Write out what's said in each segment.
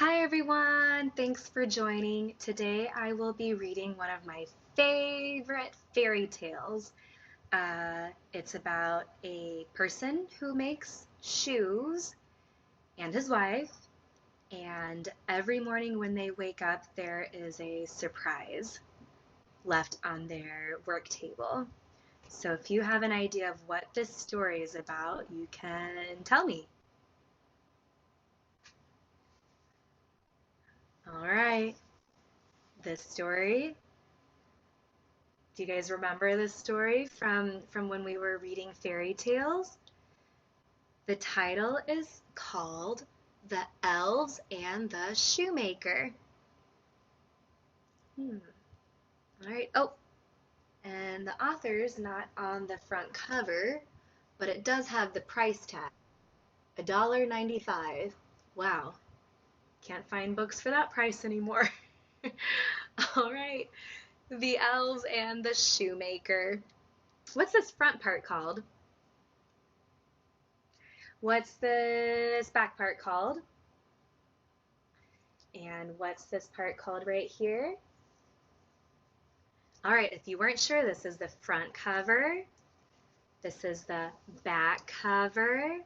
Hi everyone, thanks for joining. Today I will be reading one of my favorite fairy tales. It's about a person who makes shoes and his wife, and every morning when they wake up, there is a surprise left on their work table. So if you have an idea of what this story is about, you can tell me. All right, this story. Do you guys remember this story from when we were reading fairy tales? The title is called The Elves and the Shoemaker. Hmm. All right. Oh, and the author's not on the front cover, but it does have the price tag, $1.95. Wow. Can't find books for that price anymore. All right. The Elves and the Shoemaker. What's this front part called? What's this back part called? And what's this part called right here? All right, if you weren't sure, this is the front cover, this is the back cover,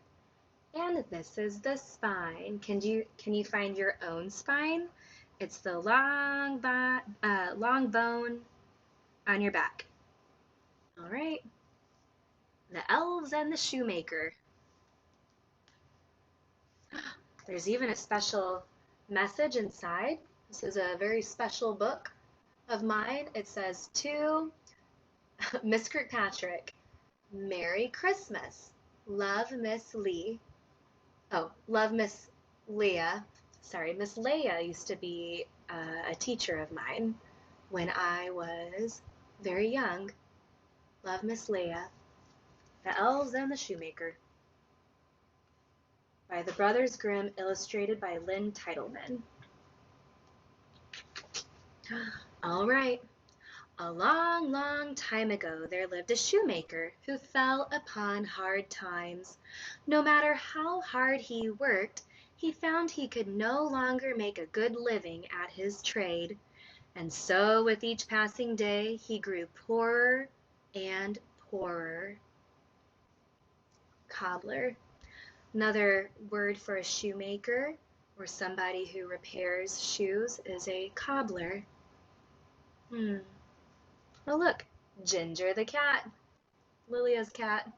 and this is the spine. Can you find your own spine? It's the long bone on your back. All right, the Elves and the Shoemaker. There's even a special message inside. This is a very special book of mine. It says, to Miss Kirkpatrick, Merry Christmas. Love, Miss Lee. Oh, love, Miss Leah. Sorry, Miss Leah used to be a teacher of mine when I was very young. Love, Miss Leah. The Elves and the Shoemaker by the Brothers Grimm, illustrated by Lynn Titleman. All right. A long, long time ago there lived a shoemaker who fell upon hard times. No matter how hard he worked, he found he could no longer make a good living at his trade. And so with each passing day he grew poorer and poorer. Cobbler. Another word for a shoemaker or somebody who repairs shoes is a cobbler. Oh look, Ginger the cat, Lilia's cat.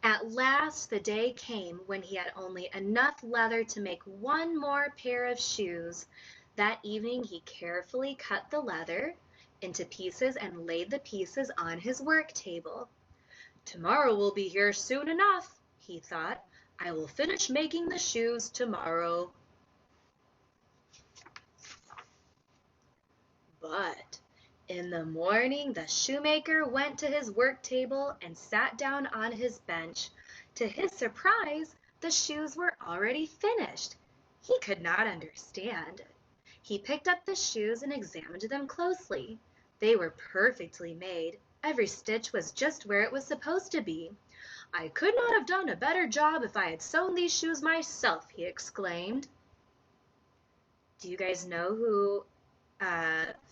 At last the day came when he had only enough leather to make one more pair of shoes. That evening he carefully cut the leather into pieces and laid the pieces on his work table. Tomorrow will be here soon enough, he thought. I will finish making the shoes tomorrow. But in the morning the shoemaker went to his work table and sat down on his bench. To his surprise, the shoes were already finished. He could not understand it. He picked up the shoes and examined them closely. They were perfectly made. Every stitch was just where it was supposed to be. I could not have done a better job if I had sewn these shoes myself, he exclaimed. Do you guys know who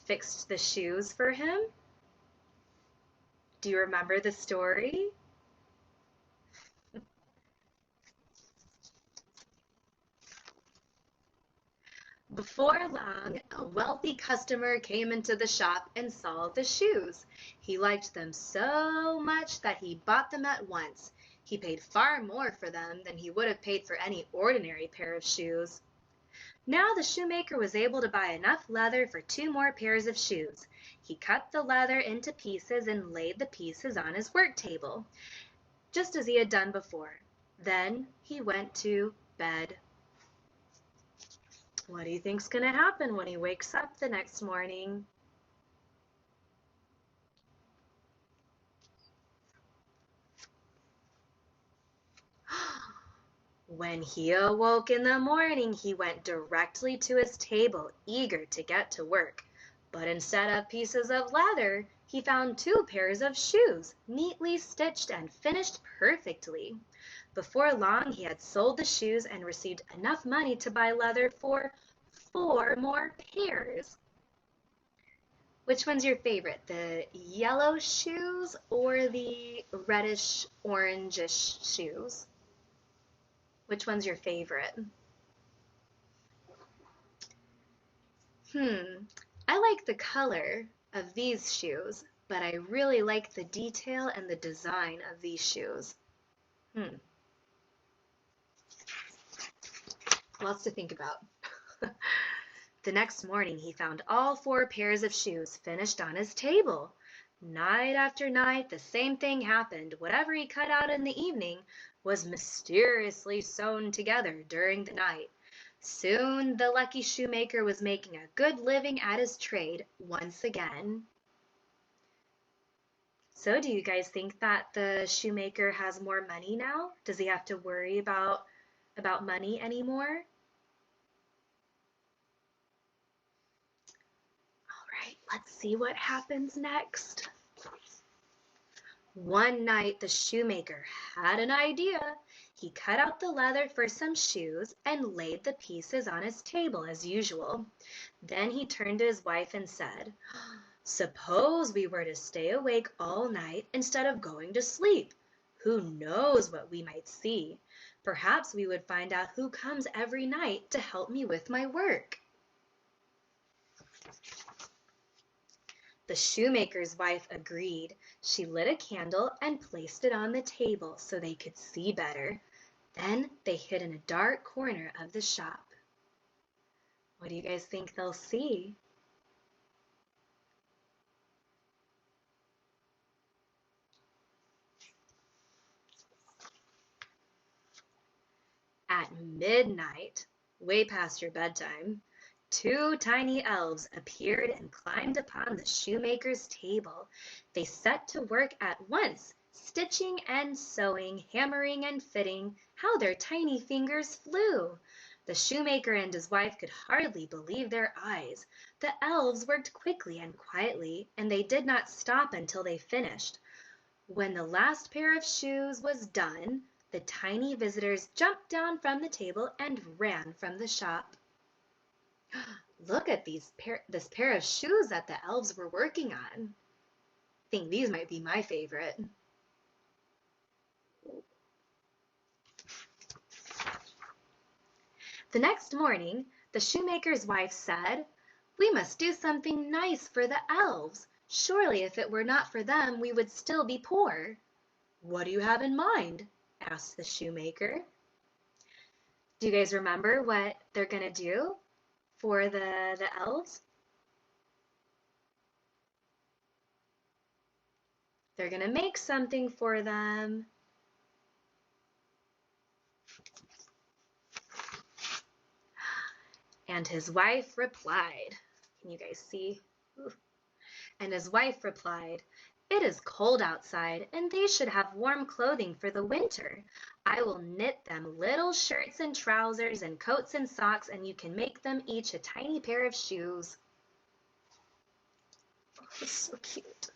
fixed the shoes for him? Do you remember the story? Before long, a wealthy customer came into the shop and saw the shoes. He liked them so much that he bought them at once. He paid far more for them than he would have paid for any ordinary pair of shoes. Now the shoemaker was able to buy enough leather for 2 more pairs of shoes. He cut the leather into pieces and laid the pieces on his work table, just as he had done before. Then he went to bed. What do you think's going to happen when he wakes up the next morning? When he awoke in the morning, he went directly to his table, eager to get to work. But instead of pieces of leather, he found 2 pairs of shoes, neatly stitched and finished perfectly. Before long, he had sold the shoes and received enough money to buy leather for 4 more pairs. Which one's your favorite, the yellow shoes or the reddish orangish shoes? Which one's your favorite? I like the color of these shoes, but I really like the detail and the design of these shoes. Lots to think about. The next morning, he found all 4 pairs of shoes finished on his table. Night after night, the same thing happened. Whatever he cut out in the evening was mysteriously sewn together during the night. Soon, the lucky shoemaker was making a good living at his trade once again. So, do you guys think that the shoemaker has more money now? Does he have to worry about money anymore? All right, let's see what happens next. One night, the shoemaker had an idea. He cut out the leather for some shoes and laid the pieces on his table as usual. Then he turned to his wife and said, "Suppose we were to stay awake all night instead of going to sleep. Who knows what we might see? Perhaps we would find out who comes every night to help me with my work." The shoemaker's wife agreed. She lit a candle and placed it on the table so they could see better. Then they hid in a dark corner of the shop. What do you guys think they'll see? At midnight, way past your bedtime, 2 tiny elves appeared and climbed upon the shoemaker's table. They set to work at once, stitching and sewing, hammering and fitting. How their tiny fingers flew! The shoemaker and his wife could hardly believe their eyes. The elves worked quickly and quietly, and they did not stop until they finished. When the last pair of shoes was done, the tiny visitors jumped down from the table and ran from the shop. Look at this pair of shoes that the elves were working on. I think these might be my favorite. The next morning, the shoemaker's wife said, "We must do something nice for the elves. Surely if it were not for them, we would still be poor." "What do you have in mind?" asked the shoemaker. Do you guys remember what they're going to do for the elves? They're going to make something for them. And his wife replied, can you guys see? Ooh. And his wife replied, "It is cold outside, and they should have warm clothing for the winter. I will knit them little shirts and trousers and coats and socks, and you can make them each a tiny pair of shoes." Oh, so cute.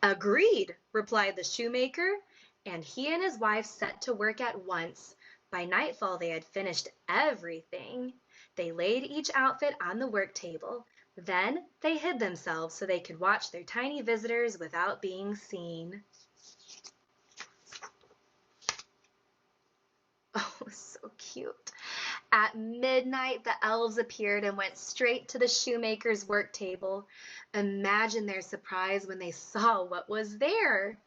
"Agreed," replied the shoemaker, and he and his wife set to work at once. By nightfall they had finished everything. They laid each outfit on the work table. Then they hid themselves so they could watch their tiny visitors without being seen. Oh, so cute. At midnight, the elves appeared and went straight to the shoemaker's work table. Imagine their surprise when they saw what was there.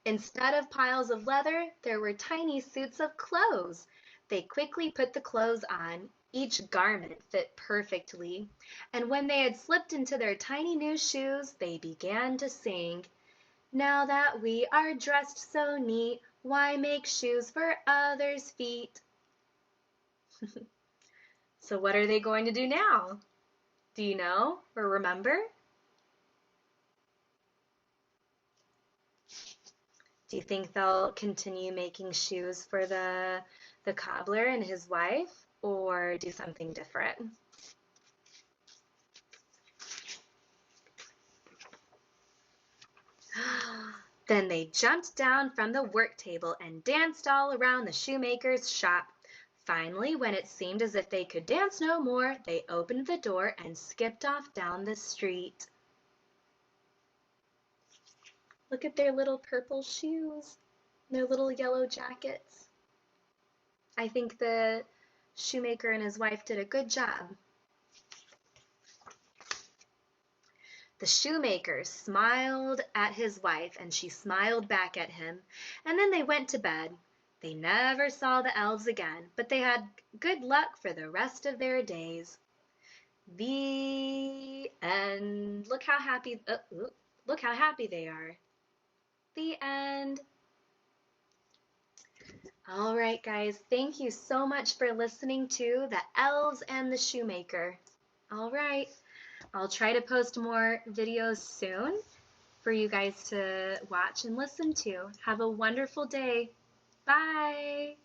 Instead of piles of leather, there were tiny suits of clothes. They quickly put the clothes on. Each garment fit perfectly. And when they had slipped into their tiny new shoes, they began to sing, "Now that we are dressed so neat, why make shoes for others' feet?" So what are they going to do now? Do you know or remember? Do you think they'll continue making shoes for the cobbler and his wife, or do something different? Then they jumped down from the work table and danced all around the shoemaker's shop. Finally, when it seemed as if they could dance no more, they opened the door and skipped off down the street. Look at their little purple shoes, their little yellow jackets. I think the shoemaker and his wife did a good job. The shoemaker smiled at his wife, and she smiled back at him, and then they went to bed. They never saw the elves again, but they had good luck for the rest of their days. The end. Look how happy they are. The end. All right, guys, thank you so much for listening to The Elves and the Shoemaker. All right, I'll try to post more videos soon for you guys to watch and listen to. Have a wonderful day. Bye.